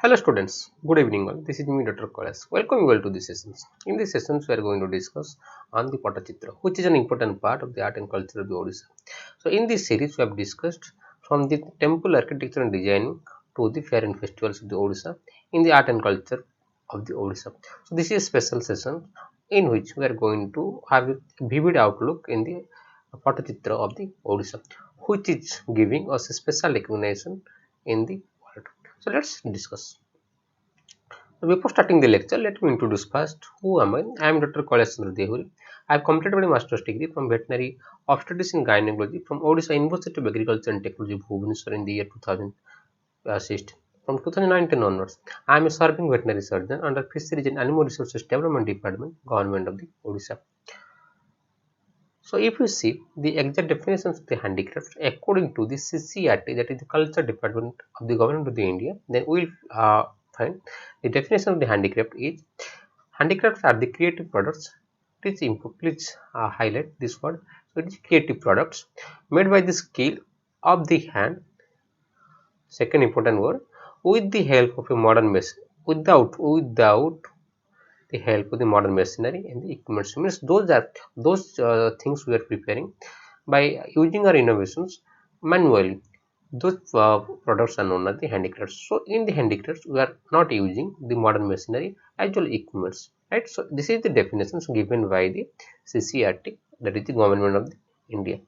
Hello students, good evening all. This is me Dr. Kolas. Welcome you all to this sessions. In this sessions we are going to discuss on the Pattachitra, which is an important part of the art and culture of the Odisha. So in this series we have discussed from the temple architecture and designing to the fair and festivals of the Odisha in the art and culture of the Odisha. So this is a special session in which we are going to have a vivid outlook in the Pattachitra of the Odisha, which is giving us a special recognition in the world. So let's discuss. Before starting the lecture, let me introduce first who am I. I am Dr. Kalasandra Dehuri. I have completed my master's degree from veterinary obstetrics in gynecology from Odisha University of Agriculture and Technology, Bhubaneswar in the year 2006. From 2019 onwards, I am a serving veterinary surgeon under Fisheries and Animal Resources Development Department, Government of the Odisha. So, if you see the exact definitions of the handicraft according to the CCRT, that is the Culture Department of the Government of the India, then we will find the definition of the handicraft is handicrafts are the creative products. Please highlight this word. So, it is creative products made by the skill of the hand. Second important word, with the help of a modern machine, without the help of the modern machinery and the equipment. Means those things we are preparing by using our innovations manually. Those products are known as the handicrafts. So in the handicrafts, we are not using the modern machinery as well equipments. Right. So this is the definitions given by the CCRT, that is the government of the India.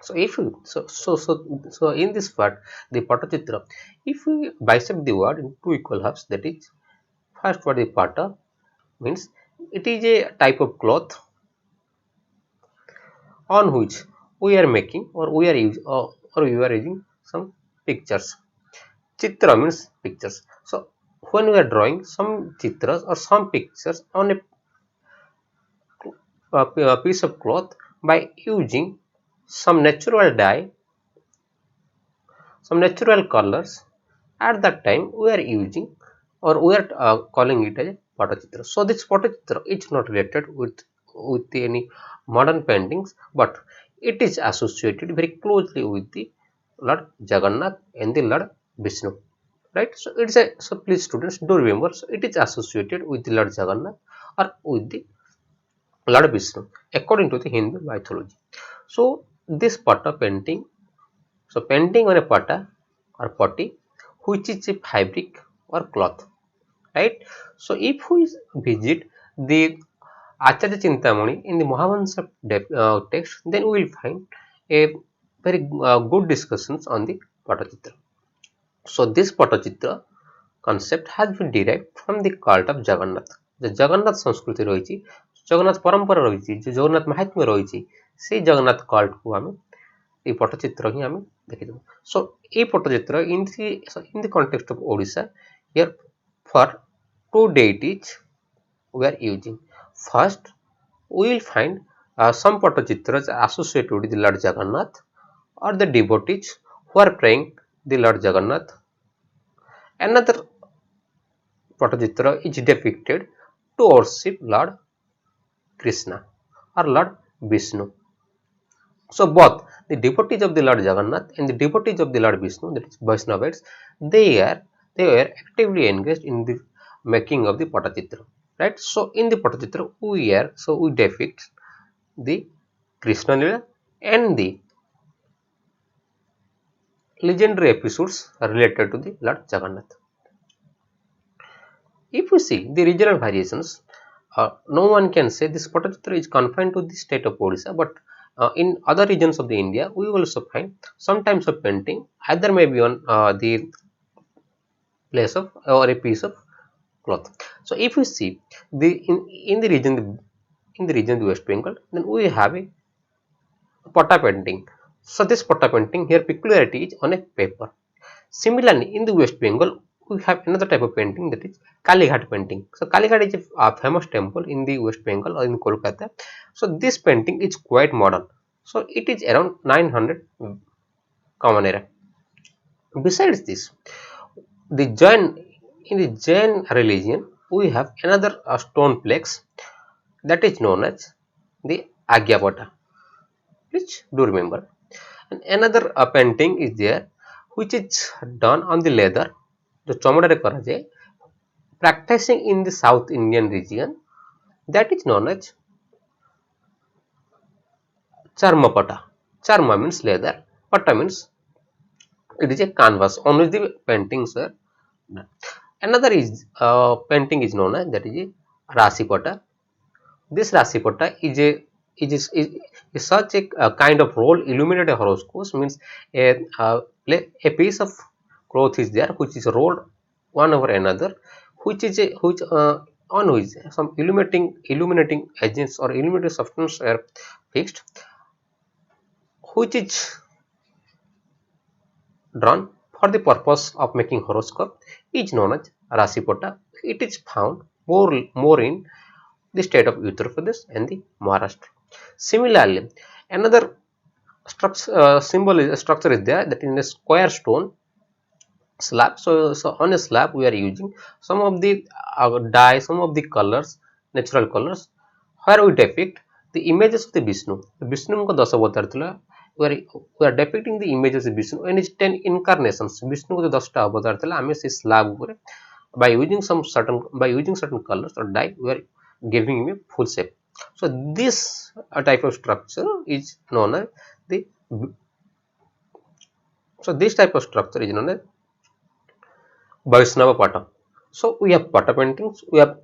So if you so in this part, the Pattachitra, if we bisect the word in two equal halves, that is first word is Patta, means it is a type of cloth on which we are making or we are using some pictures. Chitra means pictures. So when we are drawing some chitras or some pictures on a piece of cloth by using some natural dye, some natural colors, at that time we are using or we are calling it as Pattachitra. So this Pattachitra is not related with any modern paintings, but it is associated very closely with the Lord Jagannath and the Lord Vishnu. Right? So it's a so please students do remember, so it is associated with the Lord Jagannath or with the Lord Vishnu according to the Hindu mythology. So this Patta painting, so painting on a patta or putty, which is a fabric or cloth, right? So if we visit the Acharya Chintamani in the Mahavansha text, then we will find a very good discussions on the Pattachitra. So this Pattachitra concept has been derived from the cult of Jagannath. The Jagannath ସଂସ୍କୃତି ରହିଛି, ଜଗନ୍ନାଥ ପରମ୍ପରା ରହିଛି, ଯେ ଜଗନ୍ନାଥ ମାହାତ୍ମ୍ୟ ରହିଛି, ସେଇ ଜଗନ୍ନାଥ କଲ୍ଟକୁ ଆମେ এই পটচিত্র ହିଁ ଆମେ ଦେଖିଦେବୁ. So এই পটচিତ୍ର in the context of Odisha, here for two deities we are using. First, we will find some Pattachitras associated with the Lord Jagannath or the devotees who are praying the Lord Jagannath. Another Pattachitra is depicted to worship Lord Krishna or Lord Vishnu. So both the devotees of the Lord Jagannath and the devotees of the Lord Vishnu, that is Vaishnavites, they were actively engaged in the making of the Pattachitra. Right? So in the Pattachitra we depict the Krishna Lila and the legendary episodes related to the Lord Jagannath. If we see the regional variations, no one can say this Pattachitra is confined to the state of Odisha, but in other regions of the India, we will also find some types of painting, either may be on the place of or a piece of cloth. So if we see the in the region of West Bengal, then we have a Patta painting. So this Patta painting here peculiarity is on a paper. Similarly, in the West Bengal, we have another type of painting, that is Kalighat painting. So Kalighat is a famous temple in the West Bengal or in Kolkata. So this painting is quite modern. So it is around 900 common era. Besides this, the in the Jain religion, we have another stone plaques that is known as the Agyapata. Please do remember. And another painting is there, which is done on the leather, जो चमड़े करा जाए practicing in the South Indian region, that is known as charmapata. Charma means leather, pata means it is a canvas on which the paintings are done. Another is painting is known as, that is a rasipata. This rasipata is such a kind of roll illuminated horoscopes, means a piece of cloth is there which is rolled one over another, which is a which on which some illuminating agents or illuminating substance are fixed, which is drawn for the purpose of making horoscope, is known as rasipata. It is found more in the state of Uttar Pradesh and the Maharashtra. Similarly, another structure is there, that in a square stone slab. So on a slab we are using some of the dye, some of the colors, natural colors, where we depict the images of the Vishnu. Vishnu को 10 अवतार ଥିଲା. We are depicting the images of Vishnu and its 10 incarnations. Vishnu को जो 10 टा अवतार ଥିଲା, ଆମେ ସେ slab ଉପରେ by using certain colors or dye, we are giving him a full shape. So this type of structure is known as the this type of structure is known as Vaishnava Pata. So we have Pata paintings, we have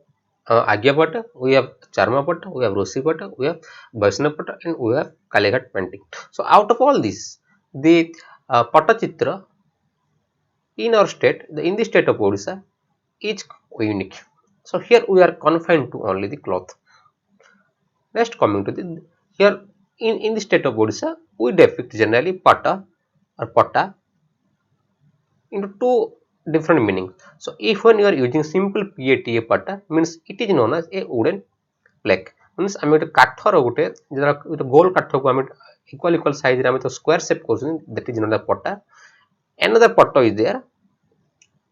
Agya Pata, we have Charma Pata, we have Rosi Pata, we have Vaishnava Pata, and we have Kalighat painting. So out of all these, the Pattachitra in our state, in the state of Odisha, is unique. So here we are confined to only the cloth. Next, coming to the here in the state of Odisha, we depict generally Pata or Pata into two different meanings. So if when you are using simple PATA Pata, means it is known as a wooden plaque. Means आम गोटे काठर गोटे गोल काठ को आम equal size रे तो square shape कर, that is not पट्टा. Another pata is there,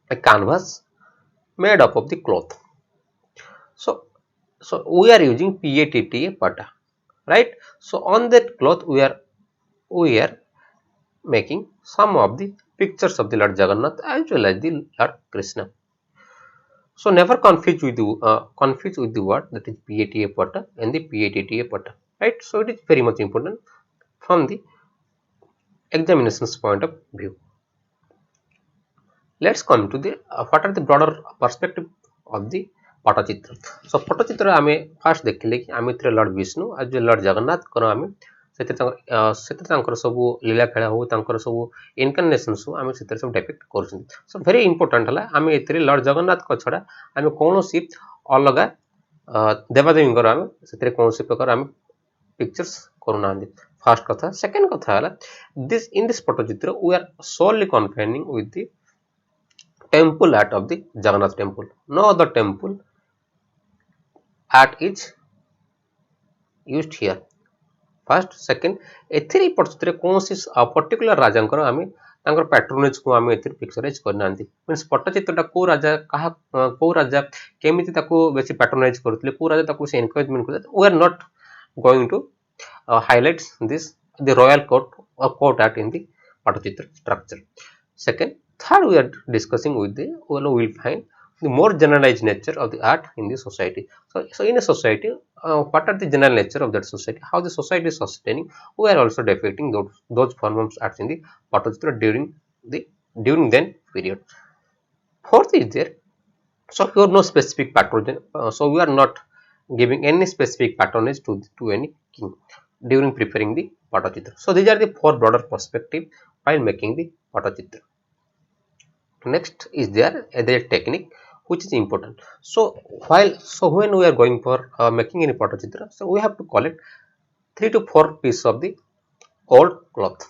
a canvas made up of the cloth. So we are using PATA pata, right? So on that cloth we are making some of the pictures of the Lord Jagannath as well as the Lord Krishna. So never confuse with the word that is PATA pata and the PATA pata, right? So it is very much important from the examination's point of view. Let's come to the what are the broader perspective of the Pattachitra. So Pattachitra आमे first देखिले कि आमे इतरे Lord Vishnu आज Lord Jagannath करो आमे सेते तांकर सबु लीला खेला हो, तांकर सबु इनकार्नेशंस हो आमे सेते सब डिपिक्ट करछन. सो वेरी इंपोर्टेंट हला आमे इतरे लॉर्ड जगन्नाथ को छडा आमे कोनोसी अलगा देवादेवी को आमे सेते कोनोसी प्रकार आमे पिक्चर्स करूना. फर्स्ट कथा. सेकंड कथा हला this in this Pattachitra we are solely confining with the temple art of the Jagannath temple. No other temple art is used here. First, second, एथिरे पटचित्र कोनसी पर्टिकुलर राजांकर आमे तांकर पैट्रोनेज को आमे एथिरे पिक्चराइज करनांती. मींस पट्टचित्रटा को राजा कहा को राजा केमिति ताको बेसी पैट्रोनाइज करथले, को राजा ताको से एनकरेजमेंट करथले. We are not going to highlight this the royal court art in the Pattachitra structure. Second, third, we are discussing with the we will find the more generalized nature of the art in the society. So in a society, what are the general nature of that society? How the society is sustaining? We are also depicting those forms of arts in the Pattachitra during then period. Fourth is there. So here no specific patronage. So we are not giving any specific patronage to any king during preparing the Pattachitra. So these are the four broader perspective while making the Pattachitra. Next is there a technique which is important. So when we are going for making any Pattachitra, so we have to collect 3 to 4 pieces of the old cloth.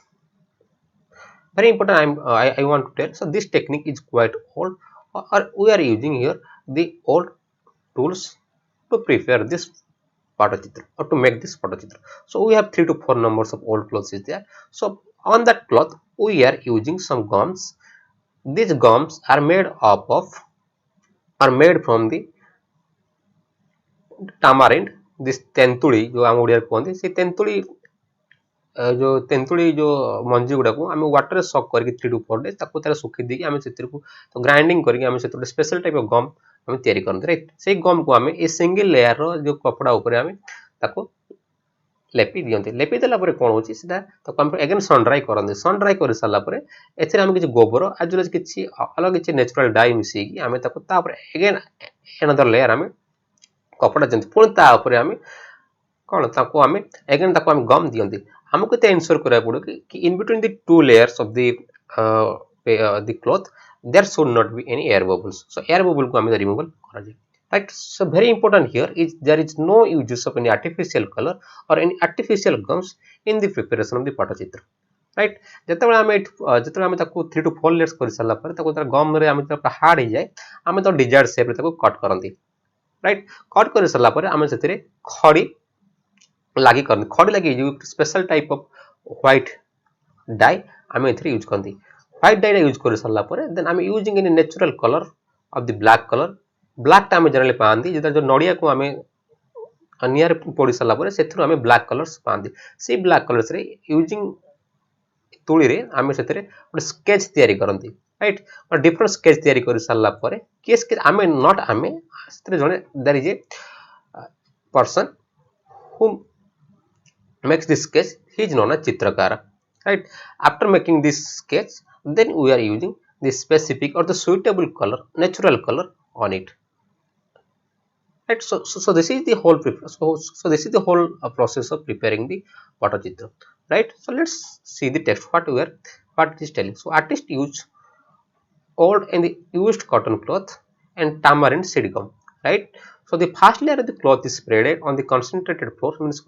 Very important. I want to tell. So this technique is quite old. We are using here the old tools to prepare this Pattachitra or to make this Pattachitra. So we have 3 to 4 numbers of old cloths is there. So on that cloth we are using some gums. These gums are made from the tamarind. This tentuli जो आम ओडिया कहते से tentuli जो तेंतुड़ी जो मंजी गुड़ा को आम water सक करके 3 to 4 days ताको तारा सुखी देकी आम से तो ग्राइंडिंग करके आम से स्पेशल टाइप ऑफ गम आम तैयारी करते राइट से गम को आम ए सिंगल लेयर रो जो कपड़ा ऊपर आम ताको लेपि दियंती लेपि देला परे कोन होची सेटा तो हम अगेन सन ड्राई करंती सन ड्राई कर साला परे एथिरे हम किछि गोबर आज जो किछि अलग किछि नेचुरल डाई मिसी की आमे ताको ता परे अगेन अनदर लेयर आमे कपड़ा जंती पुण ता ऊपर आमे कोन ताको आमे अगेन ताको आमे गम दियंती हमको ते इंश्योर करा पड़ो कि in between the two layers of the cloth there should not be any air bubbles so air bubble को आमे रिमूवल करा जाय right so very important here is there is no use of any artificial color or any artificial gums in the preparation of the Pattachitra right जेतेबेले आमे ताको 3 to 4 layers कर साला पर ताको गम रे आमे ताको हार्ड हो जाए आमे तो डिजायर्ड शेप रे ताको कट करंती राइट कट कर साला पर आमे सेतिरे खड़ी लागी करनी खड़ी लागी जो special type of white dye आमे एथिरे यूज करंती व्हाइट डाई यूज कर साला पर देन आमे using in natural colour of the black colour black टा आमे जनरली पांती जेता जो नडिया को आमे नियर पड़ी साला पर सेथरो आमे ब्लैक कलर्स पांती से ब्लैक कलर्स रे यूजिंग तुली रे आमे सेतरे ଗୋଟେ स्केच तयारी करंती राइट और डिफरेंट स्केच तयारी कर साला पर के स्केच आमे नॉट आमे सेतरे जने there is a person who makes this sketch he is known as चित्रकार right after making this sketch then we are using the specific or the suitable color natural color on it right so this is the whole so this is the whole process of preparing the Pattachitra right so let's see the text what it is telling so artist use old and the used cotton cloth and tamarind seed gum right so the first layer of the cloth is spreaded on the concentrated floor means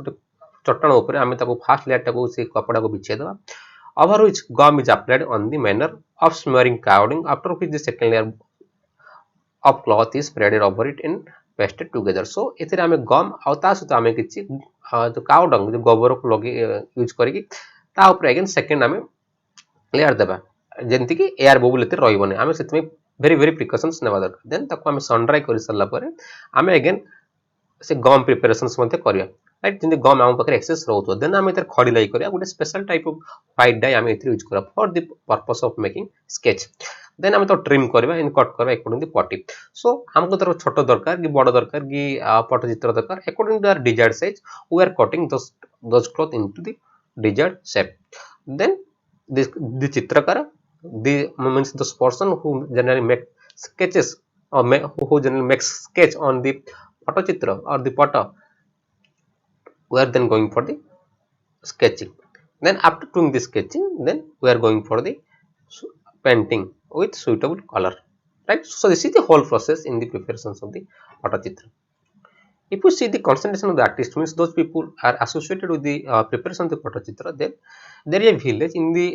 चट्टान ऊपर आमे ताको first layer टाको से कपड़ा को बिछे दबा over which gum is applied on the manner of smearing coating after which the second layer of cloth is spreaded over it and pasted together so एथिरे आमे गम आउता सहित आमे किछि जो काउडंग जो गोबर को लगे यूज करिकि ता ऊपर अगेन सेकंड आमे लेयर दबा जेंति कि एयर बबल एते रहइबने आमे सेतमे वेरी प्रिकॉशंस नेबा दरकार देन ताको आमे सन ड्राई करि सरला परे आमे अगेन से गम प्रिपरेशंस मध्ये करिया राइट जिंदे गम आम पाखे एक्सेस रहउतो देन आमे एतर खड़ी लाई करिया गोटे special type of white dye आमे एथि यूज करा for the purpose of making sketch then आमे तो ट्रिम करबा इन कट करबा अकॉर्डिंग टू पट्टी सो हमको तर छोट दरकार कि बड़ दरकार कि पट्टचित्र दरकार according to our desired size we are cutting those cloth into the desired shape then the चित्रकार the means the person who generally make sketches or who generally makes sketch on the Pattachitra or the Patta we are then going for the sketching then after doing the sketching then we are going for the painting with suitable color right so this is the whole process in the preparations of the Pattachitra if you see the concentration of the artist means those people are associated with the preparation of the Pattachitra then there is a village in the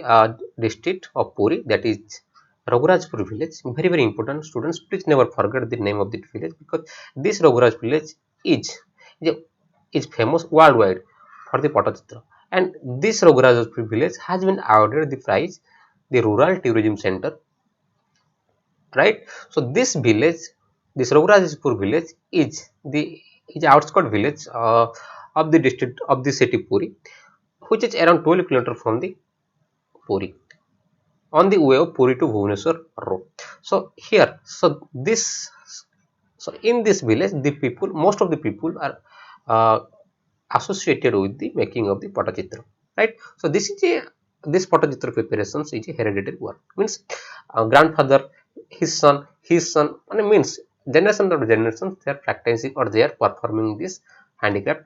district of Puri that is Raghurajpur village very important students please never forget the name of the village because this Raghuraj village is famous worldwide for the Pattachitra and this Raghurajpur village has been awarded the prize the rural tourism center right so this village this Raghurajpur village is outskirt village of the district of the city Puri which is around 12 kilometers from the Puri on the way of Puri to Bhubaneswar road so here so in this village the people most of the people are associated with the making of the Pattachitra right so this Pattachitra preparations is a hereditary work means grandfather his son and means generation after generation they are practicing or they are performing this handicraft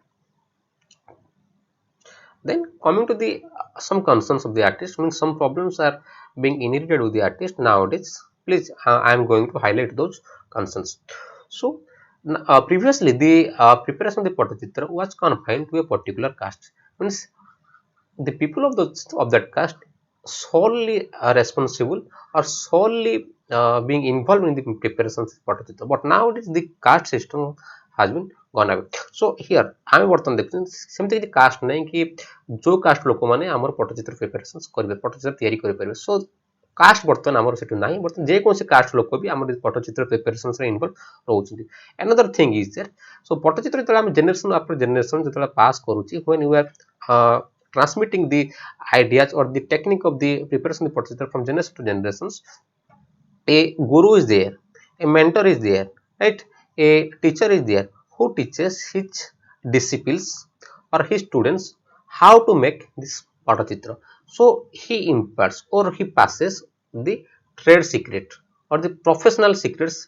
then coming to the some concerns of the artist means some problems are being inherited with the artist nowadays please I am going to highlight those concerns so previously the preparation of the Pattachitra was confined to a particular caste means the people of that caste solely are responsible or solely being involved in the preparation of Pattachitra but nowadays the caste system has been gone away so here आमे बर्तन देखते सेमति कि cast नै कि जो cast लोक माने हमर पट्टचित्र प्रिपरेशंस करबे पट्टचित्र तयारी करि परबे सो कास्ट बर्तन हमर सेटु नाही बर्तन जे कोन से कास्ट लोक भी हमर पट्टचित्र प्रिपरेशंस रे इन्वॉल्व रहउछथि another thing is there so Pattachitra तला हम जनरेशन आफ्टर जनरेशन जतला पास करूची when we are transmitting the ideas or the technique of the preparation of the Pattachitra from generation to generations, a guru is there, a mentor is there, right? A teacher is there who teaches his disciples or his students how to make this Pattachitra. So he imparts or he passes the trade secret or the professional secrets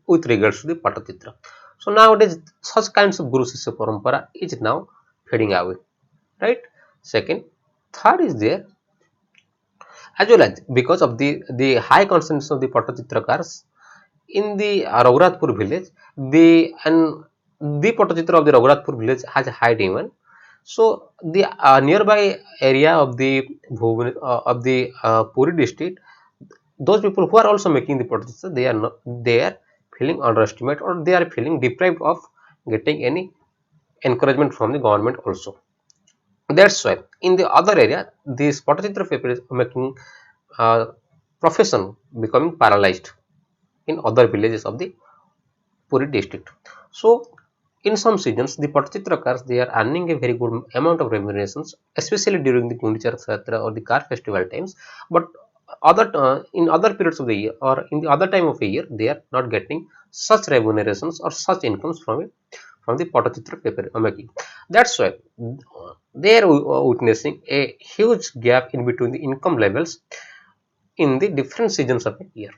with regards to the Pattachitra. So nowadays such kinds of Guru Sishya Parampara is now fading away, right? Second, third is there, as well as because of the high concentration of the Pattachitrakars in the Raghurajpur village, the Pattachitra of the Raghurajpur village has a high demand. So the nearby area of the Puri district, those people who are also making the Pattachitra, they are feeling underestimated or they are feeling deprived of getting any encouragement from the government also. That's why in the other area, this Pattachitra paper is making uh, profession becoming paralyzed in other villages of the Puri district. So in some seasons, the Pattachitrakars, they are earning a very good amount of remunerations, especially during the Gundichar Satra or the car festival times. But in other periods of the year or in the other time of the year, they are not getting such remunerations or such incomes from it, from the Pattachitra paper making. That's why they are witnessing a huge gap in between the income levels in the different seasons of the year.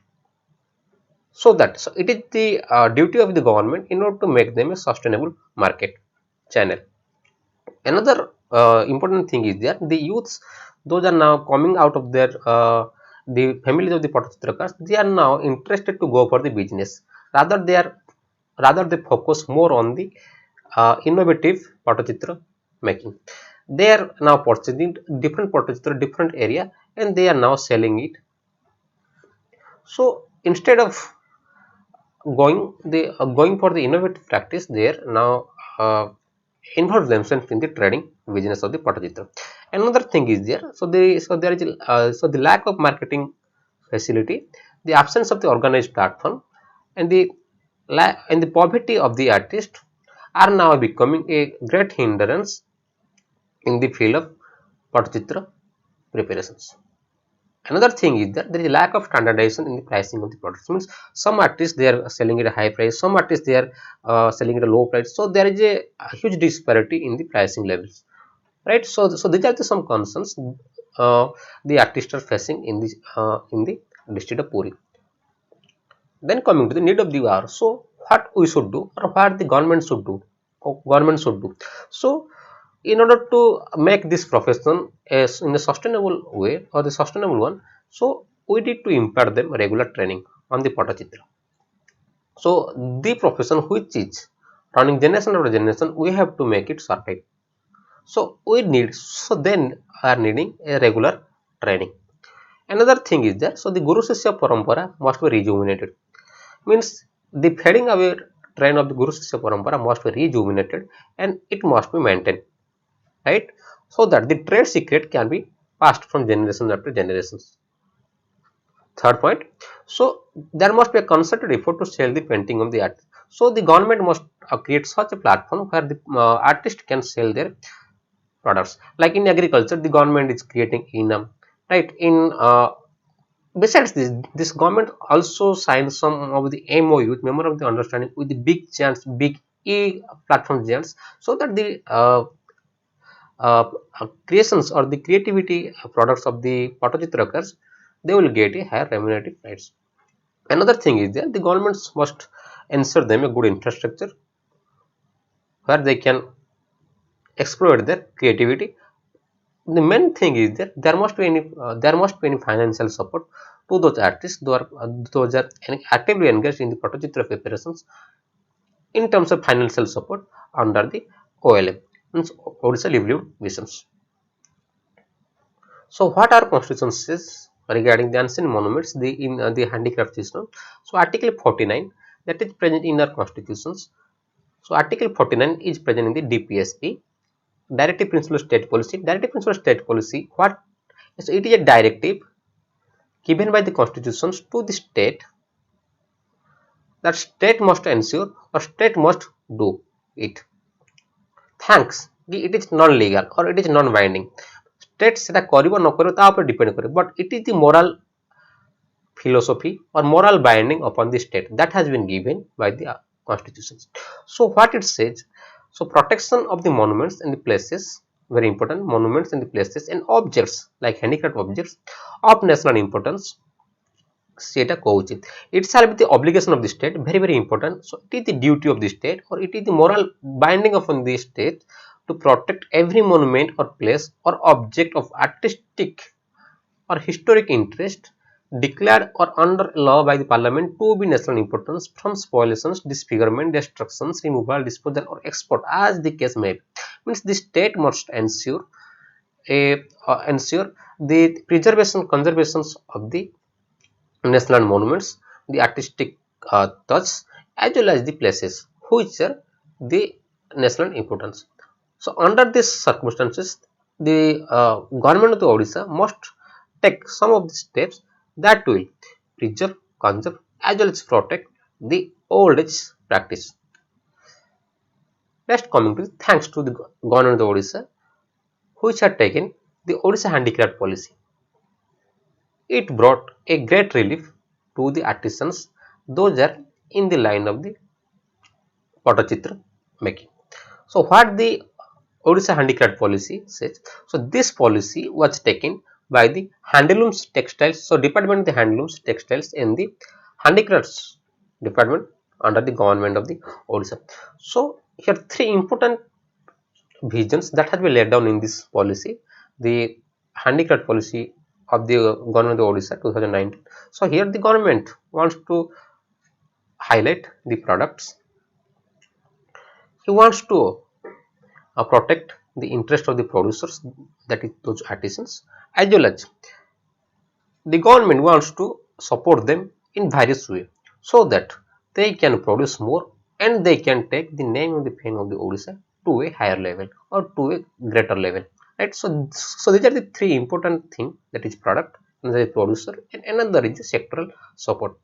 So it is the duty of the government in order to make them a sustainable market channel. Another important thing is that the youths, those are now coming out of their the families of the Pattachitrakars, they are now interested to go for the business. Rather they are rather they focus more on the innovative Pattachitra making. They are now purchasing different Pattachitra, different area, and they are now selling it. So instead of going for the innovative practice, they are now involve themselves in the trading business of the Pattachitra. Another thing is there. There is the lack of marketing facility, the absence of the organized platform, and the poverty of the artist are now becoming a great hindrance in the field of Pattachitra preparations. Another thing is that there is a lack of standardization in the pricing of the products. Means some artists they are selling at a high price, some artists they are selling at a low price. So there is a huge disparity in the pricing levels, right? So these are some concerns the artists are facing in the district of Puri. Then coming to the need of the hour. So what we should do or what the government should do. So in order to make this profession as in a sustainable way or the sustainable one, so we need to impart them regular training on the Pattachitra. So the profession which is running generation after generation, we have to make it survive. So then are needing a regular training. Another thing is that so the Guru Sishya Parampara must be rejuvenated. Means the fading away trend of the Guru Sishya Parampara must be rejuvenated and it must be maintained, right? So that the trade secret can be passed from generation after generations. Third point, so there must be a concerted effort to sell the painting of the art. So the government must create such a platform where the artist can sell their products. Like in agriculture, the government is creating enam, right? In besides this government also signs some of the MOUs, memorandum of the understanding, with the big giants, big e platform giants, so that the creations or the creativity products of the Pattachitrakars, they will get a higher remunerative rates. Another thing is that the governments must ensure them a good infrastructure where they can exploit their creativity. The main thing is that there must be any financial support to those artists those are actively engaged in the Pattachitra preparations in terms of financial support under the OLM, means Odisha Livelihood Missions. So what our constitution says regarding the ancient monuments, the handicraft system. So Article 49 that is present in our constitutions. So Article 49 is present in the DPSP, Directive Principle of State Policy. Directive Principle of State Policy, what? So it is a directive given by the constitutions to the state that state must ensure or state must do it. Thanks, it is non-legal or it is non-binding. state সেটা করিব ন করিব তা উপরে depend করে, but it is the moral philosophy or moral binding upon the state that has been given by the constitutions. So what it says, so protection of the monuments and the places, very important, monuments and the places and objects like handicraft objects of national importance, সেটা কৌচিত, it shall be the obligation of the state, very very important. So it is the duty of the state or it is the moral binding upon the state to protect every monument or place or object of artistic or historic interest declared or under law by the parliament to be national importance from spoliations, disfigurement, destructions, removal, disposal or export as the case may be. Means the state must ensure the preservation, conservations of the national monuments, the artistic touch, as well as the places which are the national importance. So under these circumstances, the government of the Odisha must take some of the steps that will preserve, conserve, as well as protect the old age practice. Next, coming to thanks to the government of the Odisha, which had taken the Odisha handicraft policy. It brought a great relief to the artisans, those are in the line of the Pattachitra making. So what the Odisha handicraft policy says, so this policy was taken by the handlooms textiles, so department of the handlooms textiles and the handicrafts department under the government of the Odisha. So here three important visions that has been laid down in this policy, the handicraft policy of the government of Odisha 2019. So here the government wants to highlight the products, he wants to protect the interest of the producers, that is those artisans, as well as the government wants to support them in various ways so that they can produce more and they can take the name and the fame of the Odisha to a higher level or to a greater level, right? So these are the three important things, that is product, another is producer and another is the sectoral support.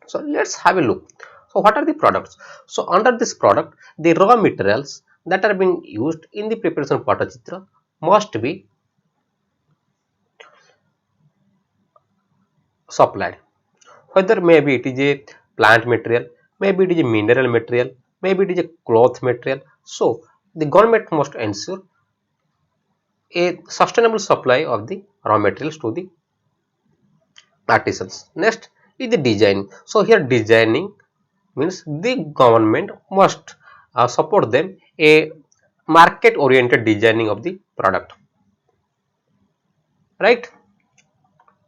So let's have a look. So what are the products? So under this product, the raw materials that are being used in the preparation of Pattachitra must be supplied. Whether maybe it is a plant material, maybe it is a mineral material, maybe it is a cloth material. So the government must ensure a sustainable supply of the raw materials to the artisans. Next is the design. So here designing means the government must support them a market oriented designing of the product, right?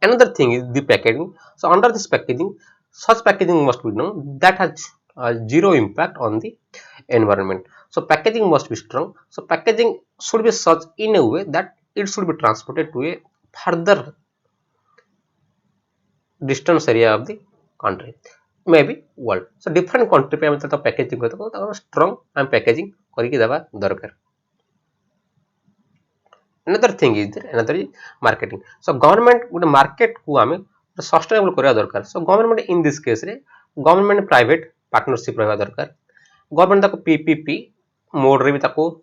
Another thing is the packaging. So under this packaging, such packaging must be known that has zero impact on the environment. So packaging must be strong. So packaging should be such in a way that it should be transported to a further distance area of the country, maybe world. So different country पे हमें तो packaging करते हैं तो strong हम packaging करके दबा दरकार. Another thing is there, another is marketing. So government ଗୋଟେ market को हमें sustainable କରିବା ଦରକାର. So government in this case ରେ government private partnership ରହିବା ଦରକାର. government ତାକୁ PPP mode ରେ ବି ତାକୁ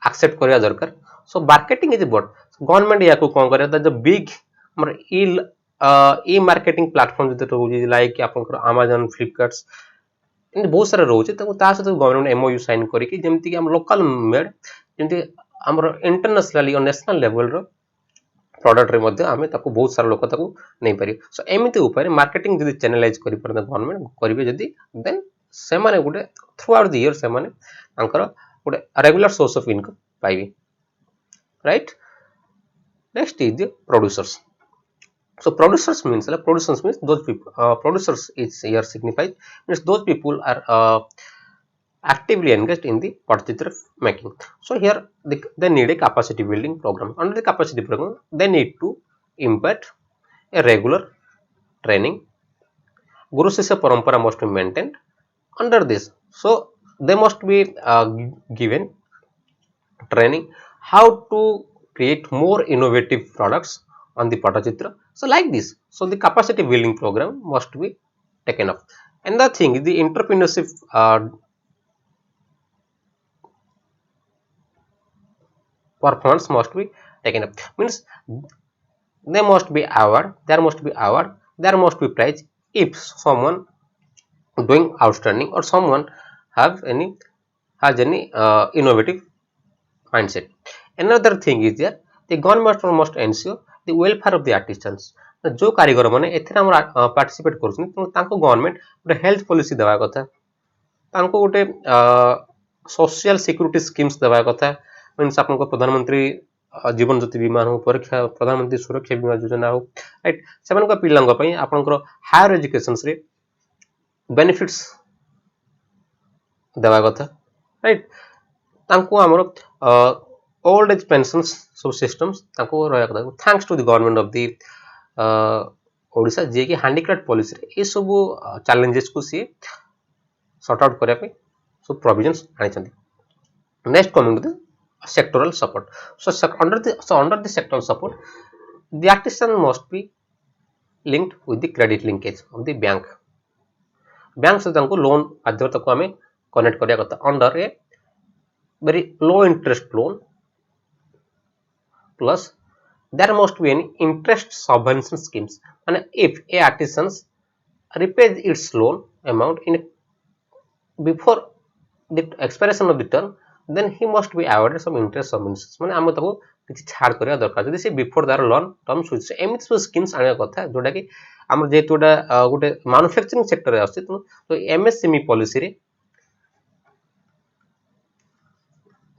accept କରିବା ଦରକାର. So marketing is what government याକୁ कौन करे the big ଆମର ई मार्केटिंग प्लेटफॉर्म जो रहुଛି लाइक आपनकर Amazon, Flipkart एंड बहुत सारा रहुଛି ताको ता सहित गवर्नमेंट एमओयू साइन करिकि जेमति कि हम लोकल मेड जेमति हमर इंटरनेशनली और नेशनल लेवल रो प्रोडक्ट रे मध्ये हमें ताको बहुत सारा लोक ताको नै पारि. सो एमिति ऊपर मार्केटिंग जदी चैनलाइज करि पर गवर्नमेंट करिवे जदी देन से माने गुटे थ्रू आउट द ईयर से माने अंकर गुटे रेगुलर सोर्स ऑफ इनकम पाइबे, right? Next is the producers. So producers means those people, producers is here signifies means those people are actively engaged in the Pattachitra making. So here they need a capacity building program. Under the capacity program, they need to impart a regular training. Guru Shishya Parampara must be maintained under this. So they must be given training how to create more innovative products on the Pattachitra. So like this, so the capacity building program must be taken up. Another thing is the entrepreneurship performance must be taken up. Means they must be award, there must be award, there must be prize if someone doing outstanding or someone have any has any innovative mindset. Another thing is that the government must ensure the welfare of the artisans. जो कारीगर मैंने एथिरे हमर participate करूछन तांको government गोटे health policy देवा कथा तांको गोटे सोशल सिक्यूरिटी स्कीम्स देवा कथा मीन्स आपन प्रधानमंत्री जीवन ज्योति बीमा हो परीक्षा प्रधानमंत्री सुरक्षा बीमा योजना हो राइट सेमान पिलांग पई आपनकर हायर एजुकेशन रे बेनिफिट्स देवा कथा राइट तांको हमर ओल्ड एज पेंशन्स सब सिस्टम्स तांको रहया कथा thanks to the government of the Odisha जे कि हैंडीक्राफ्ट पॉलिसी रे ए सब चैलेंजेस को सी सॉर्ट आउट करिया पे सब प्रोविजंस आनि छथि next coming to the sectoral support. So under the sectoral support, the artisan must be linked with the credit linkage of the bank. Bank से तांको लोन बाध्यता को हमें कनेक्ट करिया करता under a very low interest loan plus there must be any interest subvention schemes. And if a artisan repays its loan amount in before the expiration of the term, then he must be awarded some interest subventions. माने हम ताको किछि छाड़ करिया दरकार जदि से before दार लोन टर्म स्विच एमित सब स्कीम्स आनिया कथा जोटा कि हम जेतुडा गोटे मैन्युफैक्चरिंग सेक्टर रे आछि तो एमएसएमई पॉलिसी रे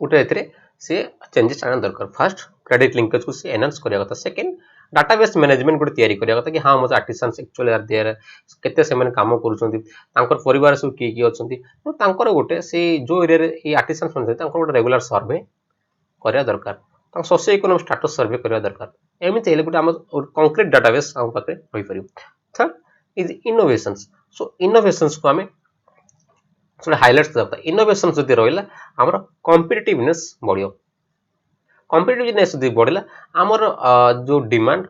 गोटे एथरे से चेंजेस आनिया दरकार फर्स्ट क्रेडिट लिंकेज को से एनहांस करिया कथा सेकंड डाटाबेस मैनेजमेंट गोटे तयारी करिया कथा कि हां मो आर्टिसंस एक्चुअली आर देयर केते से माने काम करूछंती तांकर परिवार सब की अछंती तो तांकर गोटे से जो एरिया रे ए आर्टिसंस होन तांकर गोटे रेगुलर सर्वे करिया दरकार तां सोशो इकोनॉमिक स्टेटस सर्वे करिया दरकार एमिते हेले गोटे हम कंक्रीट डाटाबेस हम पाखे होई परियो third is innovations so innovations को हमें थोड़ा हाइलाइट्स दरकार इनोवेशन जदि रहिला हमर कॉम्पिटिटिवनेस बढ़ियो कॉम्पिटिटिवनेस जदि बढ़िला हमर जो डिमांड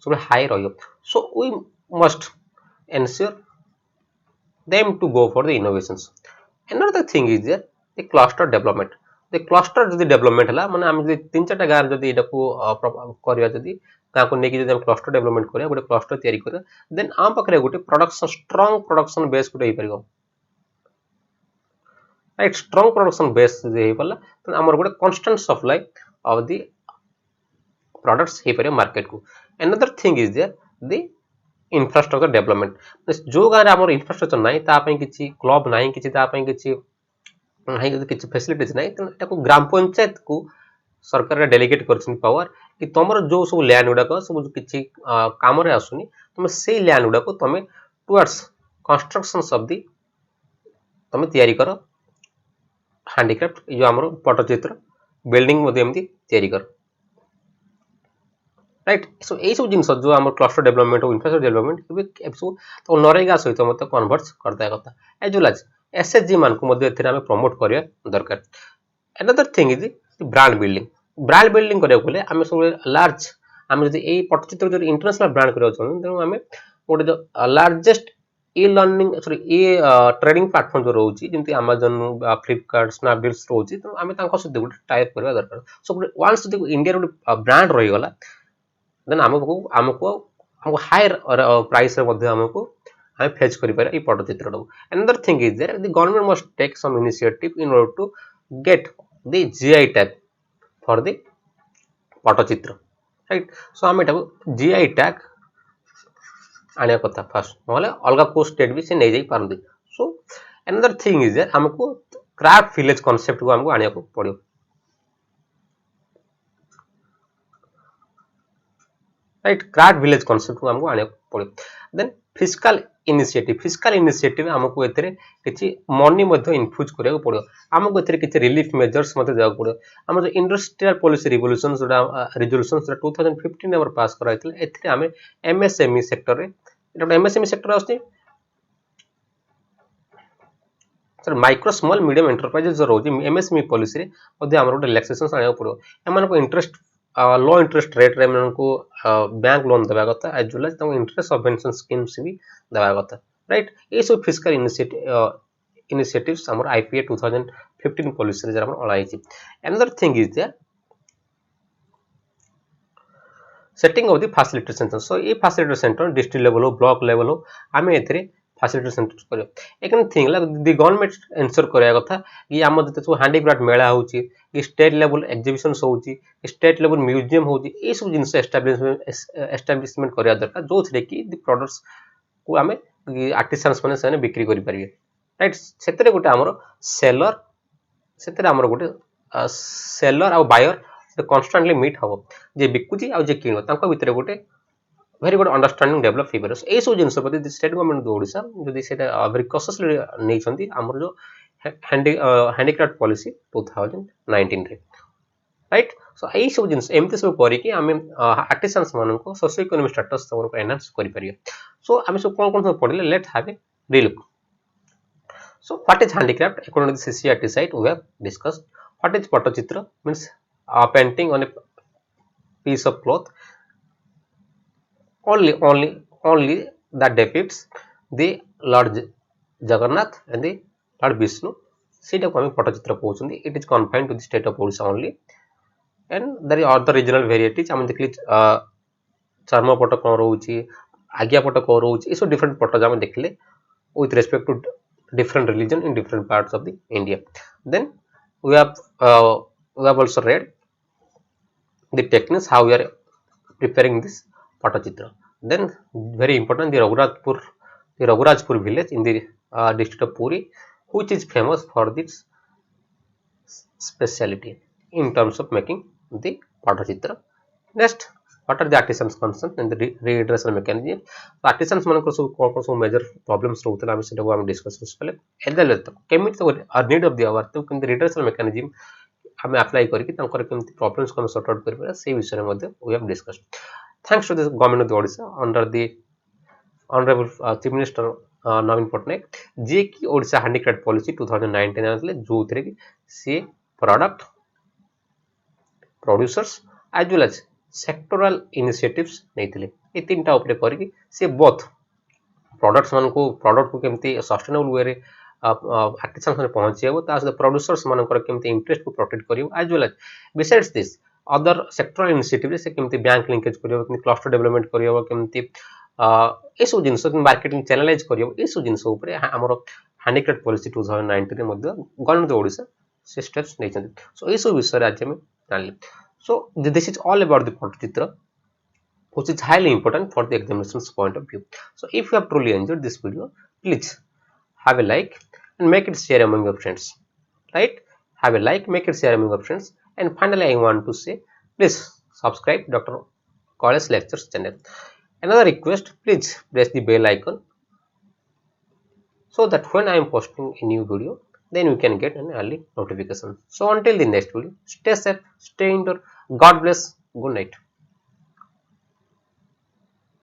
सब हाई रहियो so we must ensure them to go for the innovations. Another thing is that the cluster development. The cluster जदि डेवलपमेंट हला माने हम जदि तीन चारटा गार जदि एटा को करिया जदि गा को नेकी जदि हम क्लस्टर डेवलपमेंट करिया गोटे क्लस्टर तयारी करिया देन आम पकरे गोटे प्रोडक्शन स्ट्रांग प्रोडक्शन बेस गोटे हे परियो राइट स्ट्रांग प्रोडक्शन बेस जे हे पला त हमर गोटे constant supply of the products हे परियो मार्केट को. Another thing is there the infrastructure development जो गारे हमर इंफ्रास्ट्रक्चर नाही ता पई किछि क्लब नाही किछि ता पई किछि नाही किछि फैसिलिटीज नाही त एटा को ग्राम पंचायत को सरकार डेलीगेट करछन पावर कि तमर जो सब लैंड उडा को सब किछि काम रे आसुनी तमे सेही लैंड उडा को तमे टुवर्ड्स कंस्ट्रक्शंस ऑफ द तमे तयारी करो हैंडीक्राफ्ट जो हमर पटचित्र बिल्डिंग मध्ये एमती तयारी करो राइट सो ए सब जिंस जो हमर क्लस्टर डेवलपमेंट और इंफ्रास्ट्रक्चर डेवलपमेंट एपिसोड तो नरेगा सहित मते कन्वर्ट करता कथा एज वेल एज एसएचजी मान को मध्ये एथिरा हम प्रमोट करिया दरकार. Another thing is brand building करिया बोले हम सब लार्ज हम जदि ए पटचित्र जो इंटरनेशनल ब्रांड करिया छन त हम गोटे जो लार्जेस्ट ई लर्निंग सॉरी ए ट्रेडिंग प्लेटफॉर्म जो रहउची जेंति Amazon फ्लिपकार्ट स्नैपडील्स रहउची तो हम तांको सहित गोटे टाइप करिया दरकार. सो वंस इंडिया रो ब्रांड रही गला देन हमको हायर प्राइस रे मध्ये हमको हम फेच करि पारे ई पटचित्र दो. Another thing is there the government must take some initiative in order to get the GI tag for the Patachitra right. So हम एटा GI tag आनिया कथा फर्स्ट नले अलगा को स्टेट भी से नै जाई पारंदी. सो another thing is there हमको क्राफ्ट विलेज कांसेप्ट को हमको आनिया को पड़ियो राइट क्राफ्ट विलेज कांसेप्ट को हमको आने पड़े. देन फिस्कल इनिशिएटिव हमको एथरे किछि मनी मध्ये इनफ्यूज करिया को पड़ो हमको एथरे किछि रिलीफ मेजर्स मध्ये जाग पड़ो. हम जो इंडस्ट्रियल पॉलिसी रिवोल्यूशन जोडा रिजोल्यूशन 2015 नंबर पास कराइतले एथरे हमें एमएसएमई सेक्टर रे एटा एमएसएमई सेक्टर आस्ति sir micro small medium enterprises जो रोजी एमएसएमई पॉलिसी रे मध्ये हमर गोटे रिलैक्सेशन आनिया पड़ो एमान को इंटरेस्ट लो इंटरेस्ट रेट रे मन को बैंक लोन देबा कथा एज वेल एज त इंटरेस्ट सबवेंशन स्कीम्स भी देबा कथा राइट. ए सब फिस्कल इनिशिएटिव्स हमर IPA 15 police series another thing is there setting of the facilitator center. So ये facilitator center district level हो block level हो आमे एथिरे facilitator center करियो एकन थिंग ला दी गवर्नमेंट एंसर करया कथा कि आम जते सब handicraft मेला होची कि स्टेट लेवल एग्जीबिशंस होची स्टेट लेवल म्यूजियम होची ए सब जिंस एस्टैब्लिशमेंट करया दरकार जो थरे कि दी प्रोडक्ट्स को आमे आर्टिसंस माने सेने बिक्री करि परिबे राइट सेतरे गोटे हमरो सेलर सेतरे हमरो गोटे सेलर आ बायर कन्स्टांटली मीट हम जे बिकुची आ जे किनो तांको भितरे गोटे वेरी गुड अंडरस्टैंडिंग डेवलप हे परस ए सब जिंस प्रति स्टेट गवर्नमेंट ऑफ ओडिशा जदी सेटा वेरी कॉशियसली नै छंती हमर जो हैंडीक्राफ्ट पॉलिसी 2019 रे राइट सो ए सब जिंस एमते सब करी कि हमें आर्टिसंस मानन को सोशियो इकोनॉमिक स्टेटस तमन को एनहांस करि परियो सो हमें सब कोन कोन सब पढले let have a relook so what is handicraft according to the CCRT site we have discussed what is Pattachitra means painting on a piece of cloth only that depicts the Lord Jagannath and the Lord Vishnu सेटा को हम Pattachitra कहउछन it is confined to the state of Odisha only and there are other regional varieties हम देखली चर्म पट कोन रहउची आज्ञा पट कोन रहउची इसो different पट हम देखले with respect to different religion in different parts of the India then we have also read the techniques how we are preparing this Pattachitra. Then very important the Raghurajpur village in the district of Puri which is famous for this speciality in terms of making the Pattachitra. Next what are the artisans concerned and the redressal mechanism artisans manko so major problems rohutala ame seta ko ame discuss kale edale to keମିତି are need of the hour to the redressal mechanism ame apply करके तांकर केमती problems को sort out करिबा से विषय मध्ये we have discussed thanks to the government of the Odisha under the honorable chief minister Navin Patnaik जे कि Odisha handicraft policy 2019 आनले जो थरे कि से product producers as well as sectoral initiatives नैथिले ए तीनटा ऊपर करके से बोथ प्रोडक्ट्स मान को प्रोडक्ट को केमती सस्टेनेबल वे रे आर्टिसंस में पहुंचेबो ता से प्रोड्यूसर्स मानकर केमती इंटरेस्ट को प्रोटेक्ट करियो as well as besides this other sectoral initiative से केमती बैंक लिंकेज करियो केमती क्लस्टर डेवलपमेंट करियो केमती ए सब जिंस मार्केटिंग चैनलाइज करियो ए सब जिंस ऊपर हमर हैंडीक्राफ्ट पॉलिसी 2019 रे मध्ये गवर्नमेंट ऑफ ओडिशा से स्टेप्स नै छथि सो ए सब विषय राज्य में जानली so this is all about the Pattachitra which is highly important for the examination's point of view. So if you have truly enjoyed this video please have a like and make it share among your friends right have a like make it share among your friends and finally I want to say please subscribe Dr. College Lectures channel. Another request please press the bell icon so that when I am posting a new video then you can get an early notification. So until the next video, stay safe, stay indoor. God bless. Good night.